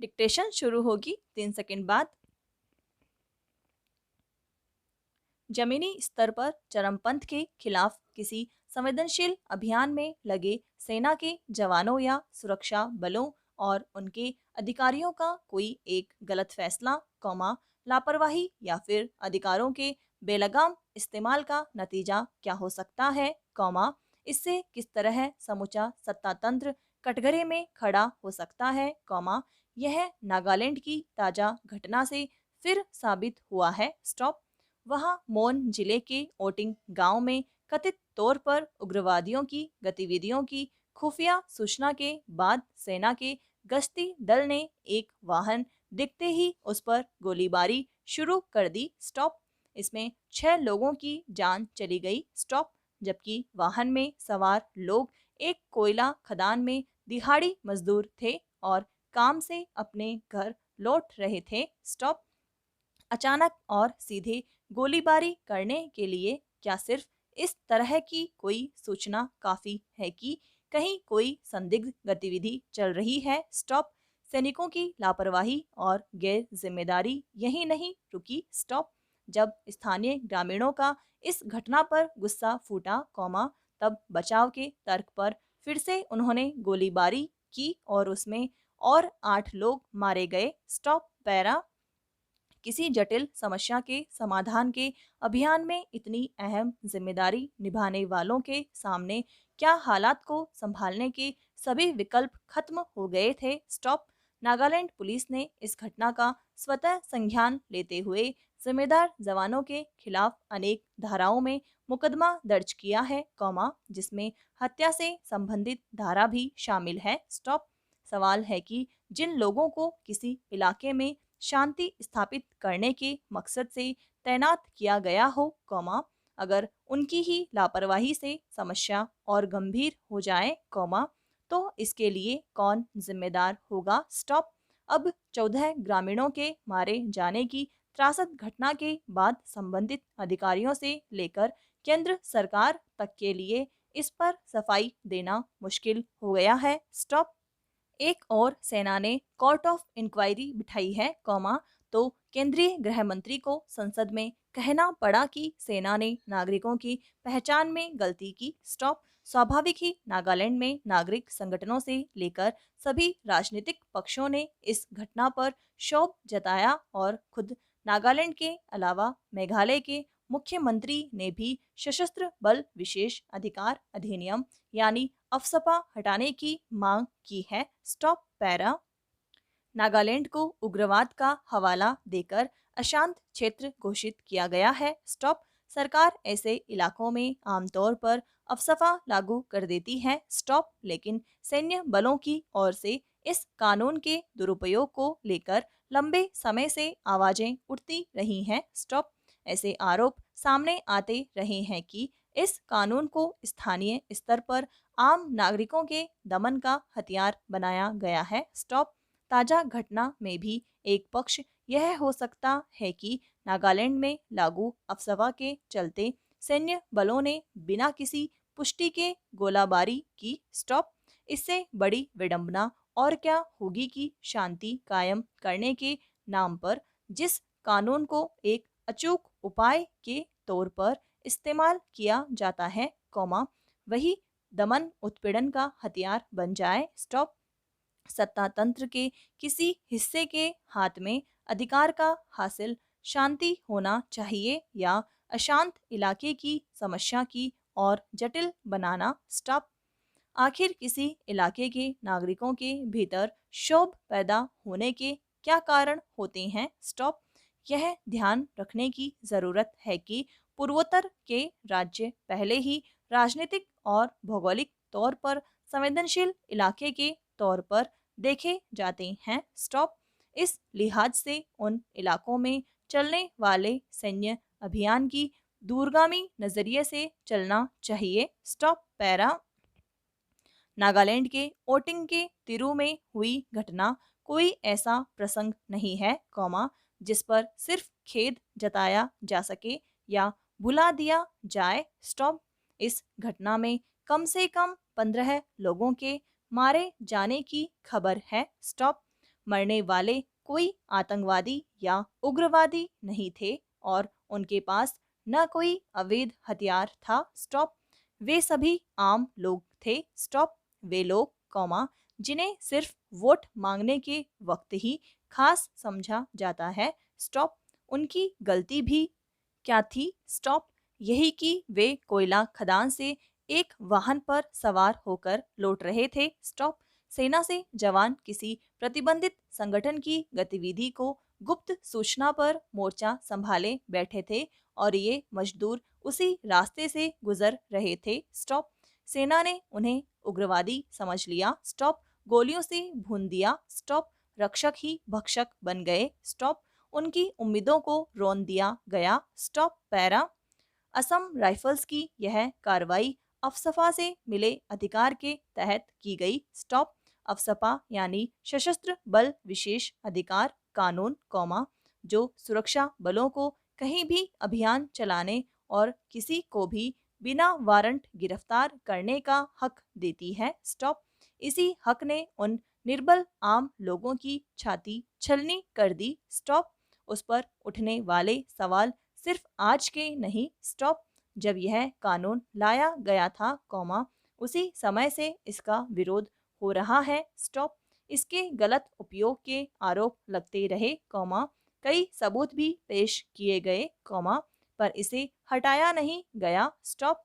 Dictation शुरू होगी 3 second बाद। जमीनी स्तर पर चरमपंथ के खिलाफ किसी संवेदनशील अभियान में लगे सेना के जवानों या सुरक्षा बलों और उनके अधिकारियों का कोई एक गलत फैसला, लापरवाही या फिर अधिकारों के बेलगाम इस्तेमाल का नतीजा क्या हो सकता है, इससे किस तरह समूचा सत्ता तंत्र कटघरे में खड़ा हो सकता है, यह नागालैंड की ताजा घटना से फिर साबित हुआ है। स्टॉप। वहां मोन जिले के ओटिंग गांव में कथित तौर पर उग्रवादियों की गतिविधियों की खुफिया सूचना के बाद सेना के गश्ती दल ने एक वाहन दिखते ही उस पर गोलीबारी शुरू कर दी। स्टॉप। इसमें 6 लोगों की जान चली गई। स्टॉप। जबकि वाहन में सवार लोग एक कोयला खदान में दिहाड़ी मजदूर थे और काम से अपने घर लौट रहे थे। स्टॉप। अचानक और सीधे गोलीबारी करने के लिए क्या सिर्फ इस तरह की कोई सूचना काफी है कि कहीं कोई संदिग्ध गतिविधि चल रही है? स्टॉप। सैनिकों की लापरवाही और गैर जिम्मेदारी यही नहीं रुकी। स्टॉप। जब स्थानीय ग्रामीणों का इस घटना पर गुस्सा फूटा, तब बचाव के तर्क पर फिर से उन्होंने गोलीबारी की और उसमें और 8 लोग मारे गए। स्टॉप। पैरा। किसी जटिल समस्या के समाधान के अभियान में इतनी अहम जिम्मेदारी निभाने वालों के सामने क्या हालात को संभालने के सभी विकल्प खत्म हो गए थे? स्टॉप। नागालैंड पुलिस ने इस घटना का स्वतः संज्ञान लेते हुए जिम्मेदार जवानों के खिलाफ अनेक धाराओं में मुकदमा दर्ज किया है, जिसमें हत्या से संबंधित धारा भी शामिल है। स्टॉप। सवाल है कि जिन लोगों को किसी इलाके में शांति स्थापित करने के मकसद से तैनात किया गया हो, अगर उनकी ही लापरवाही से समस्या और गंभीर हो जाए, तो इसके लिए कौन जिम्मेदार होगा? स्टॉप। अब 14 ग्रामीणों के मारे जाने की त्रासद घटना के बाद संबंधित अधिकारियों से लेकर केंद्र सरकार तक के लिए इस पर सफाई देना मुश्किल हो गया है। स्टॉप। एक और सेना ने कोर्ट ऑफ इंक्वायरी बिठाई है, तो केंद्रीय गृह मंत्री को संसद में कहना पड़ा कि सेना ने नागरिकों की पहचान में गलती की। स्टॉप। स्वाभाविक ही नागालैंड में नागरिक संगठनों से लेकर सभी राजनीतिक पक्षों ने इस घटना पर क्षोभ जताया और खुद नागालैंड के अलावा मेघालय के मुख्यमंत्री ने भी सशस्त्र बल विशेष अधिकार अधिनियम यानी अफसपा हटाने की मांग की है। स्टॉप। पैरा। नागालैंड को उग्रवाद का हवाला देकर अशांत क्षेत्र घोषित किया गया है। स्टॉप। सरकार ऐसे इलाकों में आमतौर पर अफसफा लागू कर देती है। स्टॉप। लेकिन सैन्य बलों की ओर से इस कानून के दुरुपयोग को लेकर लंबे समय से आवाजें उठती रही हैं। स्टॉप। ऐसे आरोप सामने आते रहे हैं कि इस कानून को स्थानीय स्तर पर आम नागरिकों के दमन का हथियार बनाया गया है। स्टॉप। ताजा घटना में भी एक पक्ष यह हो सकता है कि नागालैंड में लागू अफसफा के चलते सैन्य बलों ने बिना किसी पुष्टि के गोलाबारी की। स्टॉप। इससे बड़ी विडंबना और क्या होगी कि शांति कायम करने के नाम पर जिस कानून को एक अचूक उपाय के तौर पर इस्तेमाल किया जाता है, वही दमन उत्पीड़न का हथियार बन जाए। स्टॉप। सत्ता तंत्र के किसी हिस्से के हाथ में अधिकार का हासिल शांति होना चाहिए या अशांत इलाके की समस्या की और जटिल बनाना? स्टॉप। आखिर किसी इलाके के नागरिकों के भीतर क्षोभ पैदा होने के क्या कारण होते हैं? स्टॉप। यह ध्यान रखने की जरूरत है कि पूर्वोत्तर के राज्य पहले ही राजनीतिक और भौगोलिक तौर पर संवेदनशील इलाके के तौर पर देखे जाते हैं। स्टॉप। इस लिहाज से उन इलाकों में चलने वाले सैन्य अभियान की दूरगामी नजरिए से चलना चाहिए। स्टॉप। पैरा। नागालैंड के ओटिंग के तिरु में हुई घटना कोई ऐसा प्रसंग नहीं है, जिस पर सिर्फ खेद जताया जा सके या भुला दिया जाए। स्टॉप। इस घटना में कम से कम 15 लोगों के मारे जाने की खबर है। स्टॉप। मरने वाले कोई आतंकवादी या उग्रवादी नहीं थे और उनके पास न कोई अवैध हथियार था। स्टॉप। वे सभी आम लोग थे। स्टॉप। वे लोग, कॉमा, जिन्हें सिर्फ वोट मांगने के वक्त ही खास समझा जाता है। स्टॉप। उनकी गलती भी क्या थी? स्टॉप। यही कि वे कोयला खदान से एक वाहन पर सवार होकर लौट रहे थे। स्टॉप। सेना से जवान किसी प्रतिबंधित संगठन की गतिविधि को गुप्त सूचना पर मोर्चा संभाले बैठे थे और ये मजदूर उसी रास्ते से गुजर रहे थे। स्टॉप। सेना ने उन्हें उग्रवादी समझ लिया। स्टॉप। गोलियों से भून दिया। स्टॉप। रक्षक ही भक्षक बन गए। स्टॉप। उनकी उम्मीदों को रौंद दिया गया। स्टॉप। पैरा। असम राइफल्स की यह कार्रवाई अफसपा से मिले अधिकार के तहत की गई। स्टॉप। अफसपा यानी सशस्त्र बल विशेष अधिकार कानून, कौमा, जो सुरक्षा बलों को कहीं भी अभियान चलाने और किसी को भी बिना वारंट गिरफ्तार करने का हक देती है। स्टॉप। इसी हक ने उन निर्बल आम लोगों की छाती छलनी कर दी। स्टॉप। उस पर उठने वाले सवाल सिर्फ आज के नहीं। स्टॉप। जब यह कानून लाया गया था, कौमा, उसी समय से इसका विरोध हो रहा है। स्टॉप। इसके गलत उपयोग के आरोप लगते रहे, कौमा, कई सबूत भी पेश किए गए, कौमा, पर इसे हटाया नहीं गया। स्टॉप।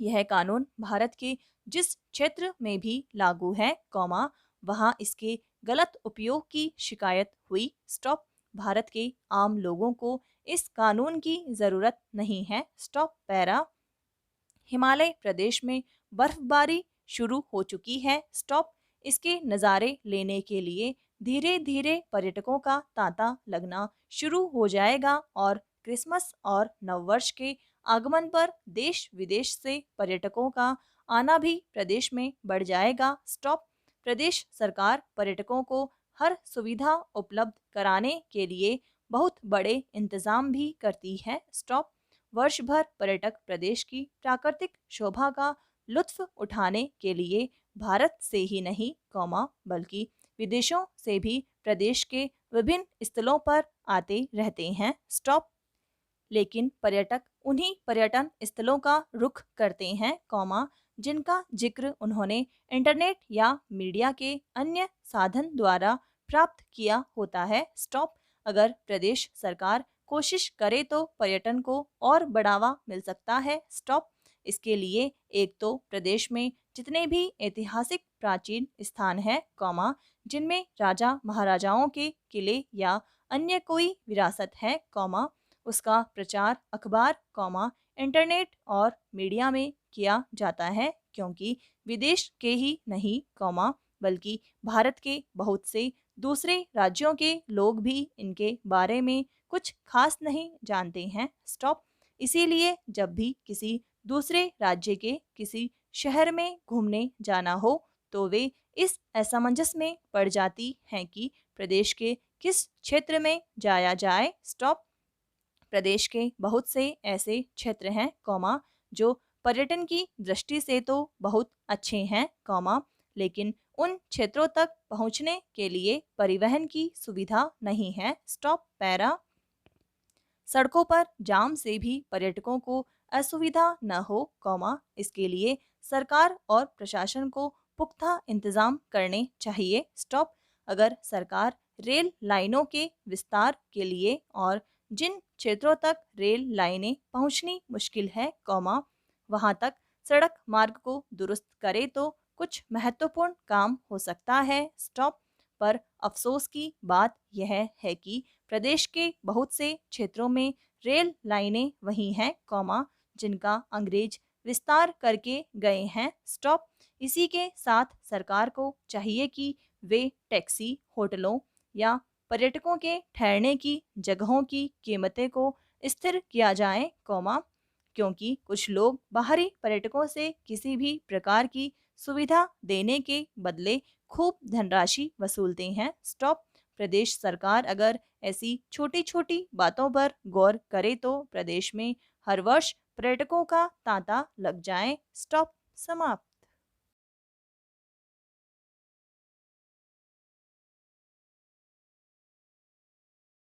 यह कानून भारत के जिस क्षेत्र में भी लागू है, कौमा, वहां इसके गलत उपयोग की शिकायत हुई। स्टॉप। भारत के आम लोगों को इस कानून की जरूरत नहीं है। स्टॉप। पैरा। हिमालय प्रदेश में बर्फबारी शुरू हो चुकी है। स्टॉप। इसके नज़ारे लेने के लिए धीरे धीरे पर्यटकों का तांता लगना शुरू हो जाएगा और क्रिसमस और नववर्ष के आगमन पर देश विदेश से पर्यटकों का आना भी प्रदेश में बढ़ जाएगा। स्टॉप। प्रदेश सरकार पर्यटकों को हर सुविधा उपलब्ध कराने के लिए बहुत बड़े इंतजाम भी करती है। स्टॉप। वर्ष भर पर्यटक प्रदेश की प्राकृतिक शोभा का लुत्फ उठाने के लिए भारत से ही नहीं, कौमा, बल्कि विदेशों से भी प्रदेश के विभिन्न स्थलों पर आते रहते हैं। स्टॉप। लेकिन पर्यटक उन्हीं पर्यटन स्थलों का रुख करते हैं, कौमा, जिनका जिक्र उन्होंने इंटरनेट या मीडिया के अन्य साधन द्वारा प्राप्त किया होता है। स्टॉप। अगर प्रदेश सरकार कोशिश करे तो पर्यटन को और बढ़ावा मिल सकता है। स्टॉप। इसके लिए एक तो प्रदेश में जितने भी ऐतिहासिक प्राचीन स्थान हैं, कौमा, जिनमें राजा महाराजाओं के किले या अन्य कोई विरासत है, कौमा, उसका प्रचार अखबार, कौमा, इंटरनेट और मीडिया में किया जाता है, क्योंकि विदेश के ही नहीं, कौमा, बल्कि भारत के बहुत से दूसरे राज्यों के लोग भी इनके बारे में कुछ खास नहीं जानते हैं। स्टॉप। इसीलिए जब भी किसी दूसरे राज्य के किसी शहर में घूमने जाना हो तो वे इस असमंजस में पड़ जाती हैं कि प्रदेश के किस क्षेत्र में जाया जाए। स्टॉप। प्रदेश के बहुत से ऐसे क्षेत्र हैं, कौमा, जो पर्यटन की दृष्टि से तो बहुत अच्छे हैं, कौमा, लेकिन उन क्षेत्रों तक पहुंचने के लिए परिवहन की सुविधा नहीं है। स्टॉप। पैरा। सड़कों पर जाम से भी पर्यटकों को असुविधा न हो, कौमा, इसके लिए सरकार और प्रशासन को पुख्ता इंतजाम करने चाहिए। स्टॉप। अगर सरकार रेल लाइनों के विस्तार के लिए और जिन क्षेत्रों तक रेल लाइनें पहुंचनी मुश्किल है, कौमा, वहां तक सड़क मार्ग को दुरुस्त करे तो कुछ महत्वपूर्ण काम हो सकता है। स्टॉप। पर अफसोस की बात यह है कि प्रदेश के बहुत से क्षेत्रों में रेल लाइनें वही हैं, कौमा, जिनका अंग्रेज विस्तार करके गए हैं। स्टॉप। इसी के साथ सरकार को चाहिए कि वे टैक्सी, होटलों या पर्यटकों के ठहरने की जगहों की कीमतें को स्थिर किया जाए, कौमा, क्योंकि कुछ लोग बाहरी पर्यटकों से किसी भी प्रकार की सुविधा देने के बदले खूब धनराशि वसूलते हैं। स्टॉप। प्रदेश सरकार अगर ऐसी छोटी छोटी बातों पर गौर करे तो प्रदेश में हर वर्ष पर्यटकों का तांता लग जाए। स्टॉप। समाप्त।